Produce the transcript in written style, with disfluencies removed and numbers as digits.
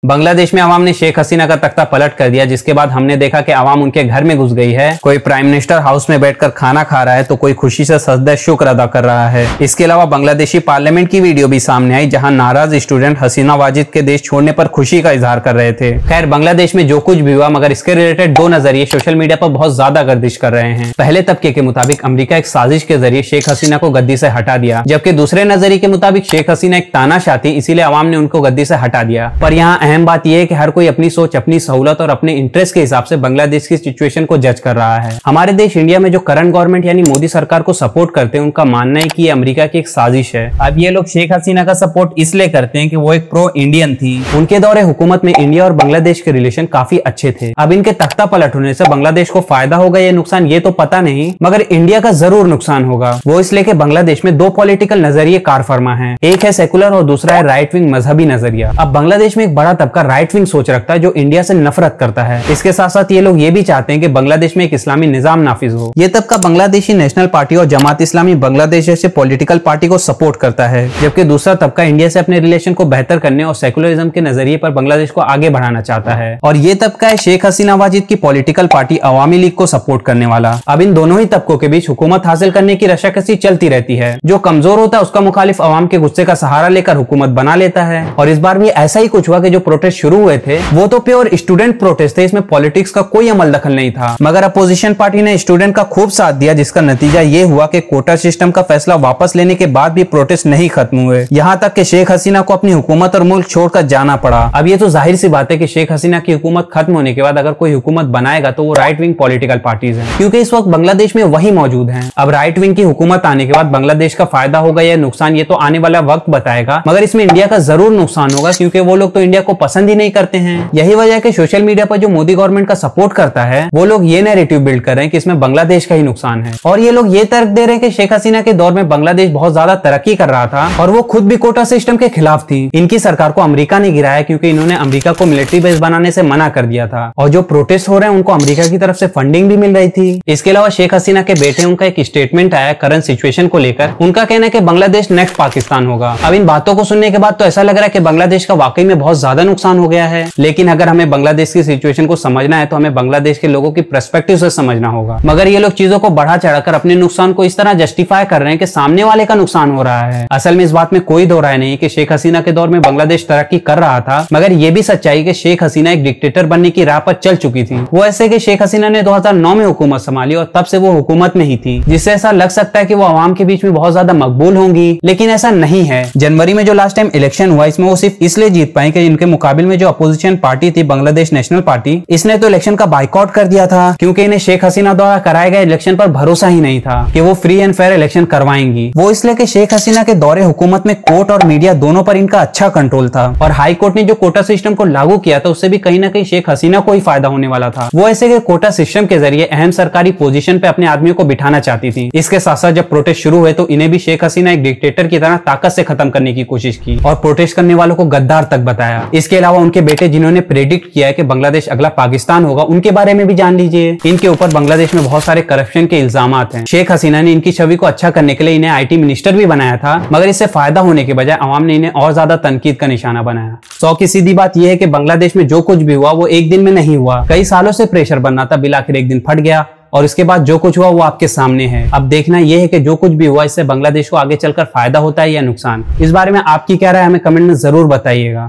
बांग्लादेश में अवाम ने शेख हसीना का तख्ता पलट कर दिया, जिसके बाद हमने देखा कि अवाम उनके घर में घुस गई है। कोई प्राइम मिनिस्टर हाउस में बैठकर खाना खा रहा है तो कोई खुशी से सजदा शुक्र अदा कर रहा है। इसके अलावा बांग्लादेशी पार्लियामेंट की वीडियो भी सामने आई, जहां नाराज स्टूडेंट हसीना वाजिद के देश छोड़ने पर खुशी का इजहार कर रहे थे। खैर, बांग्लादेश में जो कुछ भी हुआ, मगर इसके रिलेटेड दो नजरिए सोशल मीडिया पर बहुत ज्यादा गर्दिश कर रहे हैं। पहले तबके के मुताबिक अमेरिका एक साजिश के जरिए शेख हसीना को गद्दी से हटा दिया, जबकि दूसरे नजरिए के मुताबिक शेख हसीना एक तानाशाह थी, इसीलिए अवाम ने उनको गद्दी से हटा दिया। पर यहाँ अहम बात यह है कि हर कोई अपनी सोच, अपनी सहूलत और अपने इंटरेस्ट के हिसाब से बांग्लादेश की सिचुएशन को जज कर रहा है। हमारे देश इंडिया में जो करंट गवर्नमेंट यानी मोदी सरकार को सपोर्ट करते हैं, उनका मानना है कि ये अमेरिका की एक साजिश है। अब ये लोग शेख हसीना का सपोर्ट इसलिए करते हैं कि वो एक प्रो इंडियन थी। उनके दौरे हुकूमत में इंडिया और बांग्लादेश के रिलेशन काफी अच्छे थे। अब इनके तख्ता पलट होने से बांग्लादेश को फायदा होगा या नुकसान, ये तो पता नहीं, मगर इंडिया का जरूर नुकसान होगा। वो इसलिए कि बांग्लादेश में दो पॉलिटिकल नजरिए कार फरमा है, एक है सेकुलर और दूसरा है राइट विंग मजहबी नजरिया। अब बांग्लादेश में एक बड़ा तबका राइट विंग सोच रखता है जो इंडिया से नफरत करता है। इसके साथ साथ ये लोग ये भी चाहते हैं कि बांग्लादेश में एक इस्लामी निजाम नाफिज हो। ये तबका बांग्लादेशी नेशनल पार्टी और जमात इस्लामी बांग्लादेश जैसे पॉलिटिकल पार्टी को सपोर्ट करता है, जबकि दूसरा तबका इंडिया से अपने रिलेशन को बेहतर करने और सेकुलरिज्म के नजरिए पर बांग्लादेश को आगे बढ़ाना चाहता है। और ये तबका है शेख हसीना वाजिद की पॉलिटिकल पार्टी अवामी लीग को सपोर्ट करने वाला। अब इन दोनों ही तबकों के बीच हुकूमत हासिल करने की रशाकसी चलती रहती है। जो कमजोर होता है उसका मुखालिफ अवाम के गुस्से का सहारा लेकर हुकूमत बना लेता है। और इस बार भी ऐसा ही कुछ हुआ कि जो प्रोटेस्ट शुरू हुए थे वो तो प्योर स्टूडेंट प्रोटेस्ट थे, इसमें पॉलिटिक्स का कोई अमल दखल नहीं था। मगर अपोजिशन पार्टी ने स्टूडेंट का खूब साथ दिया, जिसका नतीजा ये हुआ कि कोटा सिस्टम का फैसला वापस लेने के बाद भी प्रोटेस्ट नहीं खत्म हुए, यहाँ तक कि शेख हसीना को अपनी हुकूमत और मुल्क छोड़कर जाना पड़ा। अब ये तो जाहिर सी बात है कि शेख हसीना की हुकूमत खत्म होने के बाद अगर कोई हुकूमत बनाएगा तो वो राइट विंग पॉलिटिकल पार्टीज हैं, क्योंकि इस वक्त बांग्लादेश में वही मौजूद हैं। अब राइट विंग की हुकूमत आने के बाद बांग्लादेश का फायदा होगा या नुकसान, ये तो आने वाला वक्त बताएगा, मगर इसमें इंडिया का जरूर नुकसान होगा, क्योंकि वो लोग तो इंडिया को पसंद ही नहीं करते हैं। यही वजह है कि सोशल मीडिया पर जो मोदी गवर्नमेंट का सपोर्ट करता है वो लोग ये नैरेटिव बिल्ड कर रहे हैं कि इसमें बांग्लादेश का ही नुकसान है। और ये लोग ये तर्क दे रहे हैं कि शेख हसीना के दौर में बांग्लादेश बहुत ज्यादा तरक्की कर रहा था और वो खुद भी कोटा सिस्टम के खिलाफ थी। इनकी सरकार को अमेरिका ने गिराया क्योंकि इन्होंने अमेरिका को मिलिट्री बेस बनाने से मना कर दिया था। और जो प्रोटेस्ट हो रहे हैं उनको अमेरिका की तरफ से फंडिंग भी मिल रही थी। इसके अलावा शेख हसीना के बेटे, उनका एक स्टेटमेंट आया करंट सिचुएशन को लेकर। उनका कहना है कि बांग्लादेश नेक्स्ट पाकिस्तान होगा। अब इन बातों को सुनने के बाद तो ऐसा लग रहा है कि बांग्लादेश का वाकई में बहुत ज्यादा नुकसान हो गया है। लेकिन अगर हमें बांग्लादेश की सिचुएशन को समझना है तो हमें बांग्लादेश के लोगों की पर्सपेक्टिव से समझना होगा। मगर ये लोग चीजों को बढ़ा चढ़ाकर अपने नुकसान को इस तरह जस्टिफाई कर रहे हैं कि सामने वाले का नुकसान हो रहा है। असल में इस बात में कोई दो राय नहीं कि शेख हसीना के दौर में बांग्लादेश तरक्की कर रहा था, मगर ये भी सच्चाई कि शेख हसीना एक डिक्टेटर बनने की राह पर चल चुकी थी। वो ऐसे कि शेख हसीना ने 2009 में हुकूमत संभाली और तब से वो हुकूमत में ही थी, जिससे ऐसा लग सकता है कि वो आवाम के बीच में बहुत ज्यादा मकबूल होंगी, लेकिन ऐसा नहीं है। जनवरी में जो लास्ट टाइम इलेक्शन हुआ, इसमें वो सिर्फ इसलिए जीत पाई कि इनके मुकाबले में जो अपोजिशन पार्टी थी बांग्लादेश नेशनल पार्टी, इसने तो इलेक्शन का बाइकआउट कर दिया था, क्योंकि इन्हें शेख हसीना द्वारा कराए गए इलेक्शन पर भरोसा ही नहीं था कि वो फ्री एंड फेयर इलेक्शन करवाएंगी। वो इसलिए कि शेख हसीना के दौरे हुकूमत में कोर्ट और मीडिया दोनों पर इनका अच्छा कंट्रोल था और हाई कोर्ट ने जो कोटा सिस्टम को लागू किया था उससे भी कहीं ना कहीं शेख हसीना को ही फायदा होने वाला था। वो ऐसे कि कोटा सिस्टम के जरिए अहम सरकारी पोजीशन पे अपने आदमियों को बिठाना चाहती थी। इसके साथ साथ जब प्रोटेस्ट शुरू हुए तो इन्हें भी शेख हसीना एक डिक्टेटर की तरह ताकत से खत्म करने की कोशिश की और प्रोटेस्ट करने वालों को गद्दार तक बताया। इसके अलावा उनके बेटे, जिन्होंने प्रेडिक्ट किया है कि बांग्लादेश अगला पाकिस्तान होगा, उनके बारे में भी जान लीजिए। इनके ऊपर बांग्लादेश में बहुत सारे करप्शन के इल्जामात हैं। शेख हसीना ने इनकी छवि को अच्छा करने के लिए इन्हें आईटी मिनिस्टर भी बनाया था, मगर इससे फायदा होने के बजाय अवाम ने इन्हें और ज्यादा तनकीद का निशाना बनाया। 100 की सीधी बात यह है कि बांग्लादेश में जो कुछ भी हुआ वो एक दिन में नहीं हुआ। कई सालों से प्रेशर बनना था, बिल आखिर एक दिन फट गया और इसके बाद जो कुछ हुआ वो आपके सामने है। अब देखना यह है कि जो कुछ भी हुआ इससे बांग्लादेश को आगे चलकर फायदा होता है या नुकसान। इस बारे में आपकी क्या राय, हमें कमेंट में जरूर बताइएगा।